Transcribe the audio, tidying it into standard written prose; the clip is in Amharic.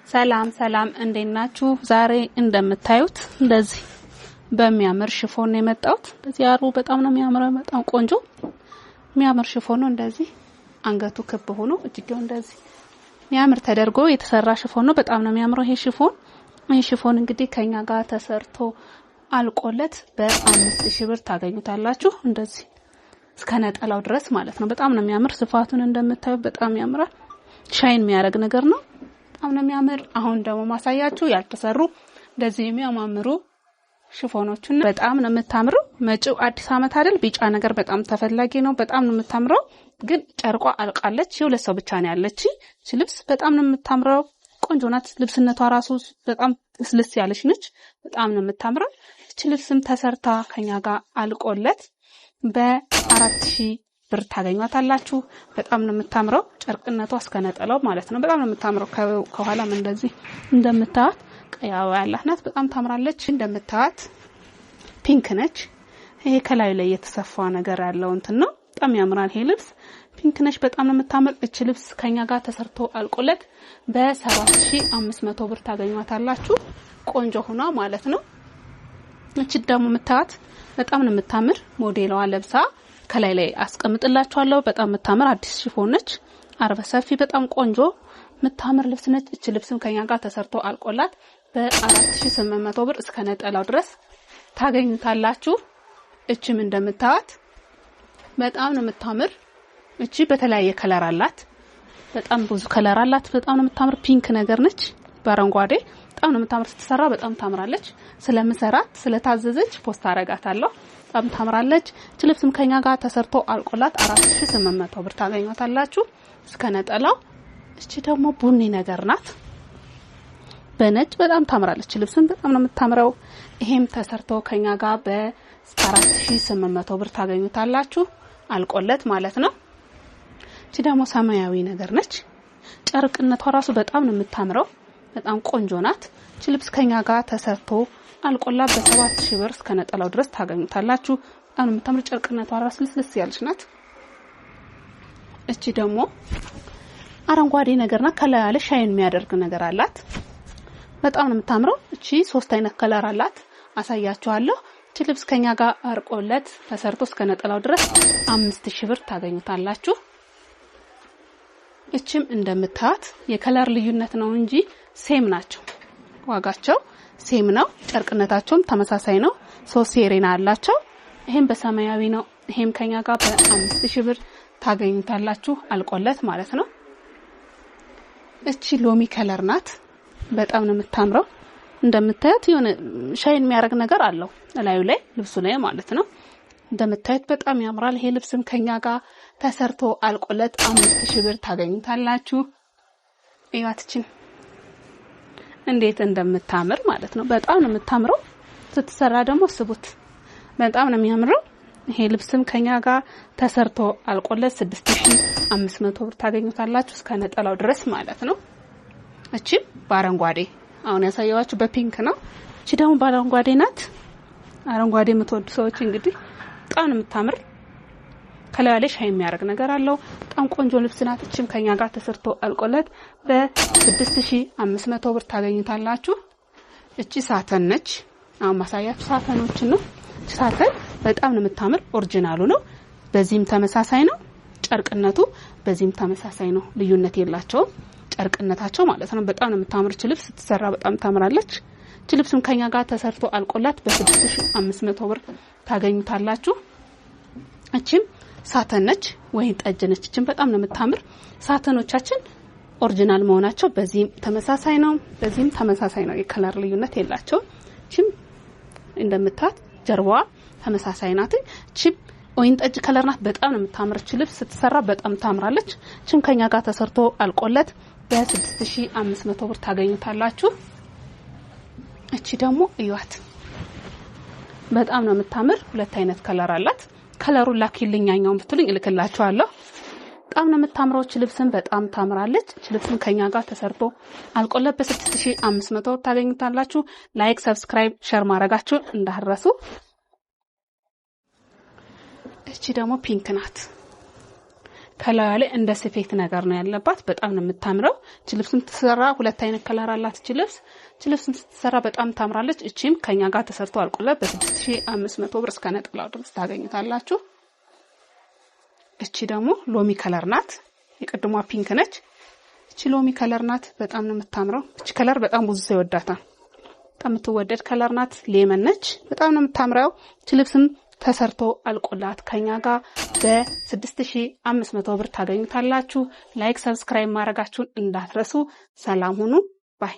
ሰላም ሰላም እንዴት ናችሁ? ዛሬ እንደምታዩት እንደዚህ በሚያምር ሽፎን ነው የመጣሁት። እንደዚህ ያሩ በጣም ነው የሚያምረው፣ በጣም ቆንጆ የሚያምር ሽፎን ነው። እንደዚህ አንገቱ ክብ ሆኖ እጅጌው እንደዚህ የሚያምር ተደርጎ የተሰራ ሽፎን ነው። በጣም ነው የሚያምረው ይሄ ሽፎን እንግዲህ ከኛ ጋር ተሰርቶ አልቆለት በ5000 ብር ታገኙታላችሁ። እንደዚህ እስከ ነጠላው ድረስ ማለት ነው። በጣም ነው የሚያምር። ስፋቱን እንደምታዩት በጣም ያምራል። ሻይን የሚያደርግ ነገር ነው። በጣም ነው የሚያምር። አሁን ደግሞ ማሳያችሁ ያልተሰሩ እንደዚህ የሚያማምሩ ሽፎኖችን በጣም ነው የምታምረው። መጪው አዲስ አመት አይደል? ቢጫ ነገር በጣም ተፈላጊ ነው። በጣም ነው የምታምረው። ግን ጨርቋ አልቃለች። የሁለት ሰው ብቻ ነው ያለች። እቺ ልብስ በጣም ነው የምታምረው። ቆንጆ ናት። ልብስነቷ ራሱ በጣም ስልስ ያለች ነች። በጣም ነው የምታምረው። እቺ ልብስም ተሰርታ ከኛ ጋር አልቆለት በ4000 ብር ታገኙታላችሁ። በጣም ነው የምታምረው። ጨርቅነቷ እስከ ነጠላው ማለት ነው። በጣም ነው የምታምረው። ከኋላም እንደዚህ እንደምታዩት ቀያው ያላት ናት። በጣም ታምራለች። እንደምታዩት ፒንክ ነች። ይሄ ከላይ ላይ የተሰፋ ነገር ያለው እንትን ነው። በጣም ያምራል። ይሄ ልብስ ፒንክ ነች። በጣም ነው የምታምር። እቺ ልብስ ከኛ ጋር ተሰርቶ አልቆለት በ7500 ብር ታገኙታላችሁ። ቆንጆ ሆኗ ማለት ነው። እቺ ደግሞ የምታዩት በጣም ነው የምታምር። ሞዴሏ ለብሳ ከላይ ላይ አስቀምጥላችኋለሁ። በጣም የምታምር አዲስ ሽፎን ነች። አርበ ሰፊ በጣም ቆንጆ የምታምር ልብስ ነች። እቺ ልብስም ከኛ ጋር ተሰርቶ አልቆላት በ4800 ብር እስከ ነጠላው ድረስ ታገኙታላችሁ። እቺም እንደምታዩት በጣም ነው የምታምር። እቺ በተለያየ ከለር አላት። በጣም ብዙ ከለር አላት። በጣም ነው የምታምር። ፒንክ ነገር ነች በአረንጓዴ። በጣም ነው የምታምር። ስትሰራ በጣም ታምራለች። ስለምሰራት ስለታዘዘች ፖስት አረጋታለሁ። በጣም ታምራለች። እቺ ልብስም ከኛ ጋር ተሰርቶ አልቆላት 4800 ብር ታገኙታላችሁ እስከ ነጠላው። እቺ ደግሞ ቡኒ ነገር ናት በነጭ በጣም ታምራለች። ልብስም በጣም ነው የምታምረው። ይሄም ተሰርቶ ከኛ ጋር በ4800 ብር ታገኙታላችሁ አልቆለት ማለት ነው። እቺ ደግሞ ሰማያዊ ነገር ነች። ጨርቅነቷ ራሱ በጣም ነው የምታምረው። በጣም ቆንጆ ናት። እቺ ልብስ ከኛ ጋር ተሰርቶ አልቆላት በ7000 ብር እስከ ነጠላው ድረስ ታገኙታላችሁ። በጣም የምታምር ጨርቅነቷ ራሱ ልስልስ ያለች ናት። እቺ ደግሞ አረንጓዴ ነገርና ከላይ ያለ ሻይን የሚያደርግ ነገር አላት። በጣም ነው የምታምረው። እቺ 3 አይነት ከለር አላት። አሳያችኋለሁ። እቺ ልብስ ከኛ ጋር አርቆለት ተሰርቶ እስከ ነጠላው ድረስ 5000 ብር ታገኙታላችሁ። እቺም እንደምታዩት የከለር ልዩነት ነው እንጂ ሴም ናቸው። ዋጋቸው ሴም ነው። ጨርቅነታቸውም ተመሳሳይ ነው። 3 ሴሪና አላቸው። ይሄም በሰማያዊ ነው። ይሄም ከኛ ጋር በ5000 ብር ታገኙታላችሁ አልቆለት ማለት ነው። እቺ ሎሚ ከለር ናት። በጣም ነው የምታምረው። እንደምታዩት የሆነ ሻይን የሚያደርግ ነገር አለው ላዩ ላይ ልብሱ ላይ ማለት ነው። እንደምታዩት በጣም ያምራል። ይሄ ልብስም ከኛ ጋር ተሰርቶ አልቆለት 5000 ብር ታገኙታላችሁ። እያትችን እንዴት እንደምታምር ማለት ነው። በጣም ነው የምታምረው። ስትሰራ ደግሞ ስቡት በጣም ነው የሚያምረው። ይሄ ልብስም ከኛ ጋር ተሰርቶ አልቆለት 6500 ብር ታገኙታላችሁ እስከ ነጠላው ድረስ ማለት ነው። እቺ በአረንጓዴ አሁን ያሳየዋችሁ በፒንክ ነው። እቺ ደግሞ በአረንጓዴ ናት። አረንጓዴ የምትወዱ ሰዎች እንግዲህ በጣም ነው የምታምር። ከላይ ላይ ሻይ የሚያደርግ ነገር አለው። በጣም ቆንጆ ልብስ ናት። እቺም ከኛ ጋር ተሰርቶ አልቆለት በ6500 ብር ታገኙታላችሁ። እቺ ሳተን ነች። አሁን ማሳያችሁ ሳተኖችን ነው። እቺ ሳተን በጣም ነው የምታምር። ኦሪጂናሉ ነው። በዚህም ተመሳሳይ ነው። ጨርቅነቱ በዚህም ተመሳሳይ ነው። ልዩነት የላቸውም ጨርቅነታቸው ማለት ነው። በጣም ነው የምታምር። እቺ ልብስ ስትሰራ በጣም ታምራለች። እቺ ልብስም ከኛ ጋር ተሰርቶ አልቆላት በ6500 ብር ታገኙታላችሁ። እቺም ሳተን ነች ወይ ጠጅ ነች። እቺም በጣም ነው የምታምር። ሳተኖቻችን ኦሪጂናል መሆናቸው በዚህም ተመሳሳይ ነው፣ በዚህም ተመሳሳይ ነው። የከለር ልዩነት የላቸውም። እቺም እንደምታዩት ጀርባዋ ተመሳሳይ ናት። እቺም ወይን ጠጅ ከለር ናት። በጣም ነው የምታምር። እቺ ልብስ ስትሰራ በጣም ታምራለች። እቺም ከኛ ጋር ተሰርቶ አልቆለት በ6500 ብር ታገኙታላችሁ። እቺ ደግሞ እዩት በጣም ነው የምታምር። 2 አይነት ከለር አላት። ከለሩን ላኪልኛኛውን ብትሉኝ እልክላችኋለሁ። በጣም ነው የምታምረው። እቺ ልብስም በጣም ታምራለች። እቺ ልብስም ከኛ ጋር ተሰርቶ አልቆለት በ6500 ብር ታገኙታላችሁ። ላይክ፣ ሰብስክራይብ፣ ሼር ማድረጋችሁን እንዳትረሱ። እቺ ደግሞ ፒንክ ናት። ከላዩ ላይ እንደ ስፌት ነገር ነው ያለባት። በጣም ነው የምታምረው። እቺ ልብስም ተሰራ ሁለት አይነት ከለር አላት። እቺ ልብስም ተሰራ በጣም ታምራለች። እቺም ከኛ ጋር ተሰርቶ አልቆላት በ6500 ብር እስከ ነጠላው ድረስ ታገኙታላችሁ። እቺ ደግሞ ሎሚ ከለር ናት። የቀድሟ ፒንክ ነች። እቺ ሎሚ ከለር ናት። በጣም ነው የምታምረው። እቺ ከለር በጣም ብዙ ሰው ይወዳታል። በጣም የምትወደድ ከለር ናት። ሌመን ነች። በጣም ነው የምታምረው። እቺ ልብስም ተሰርቶ አልቆላት ከኛ ጋር በ6500 ብር ታገኙታላችሁ። ላይክ ሰብስክራይብ ማድረጋችሁን እንዳትረሱ። ሰላም ሁኑ ባይ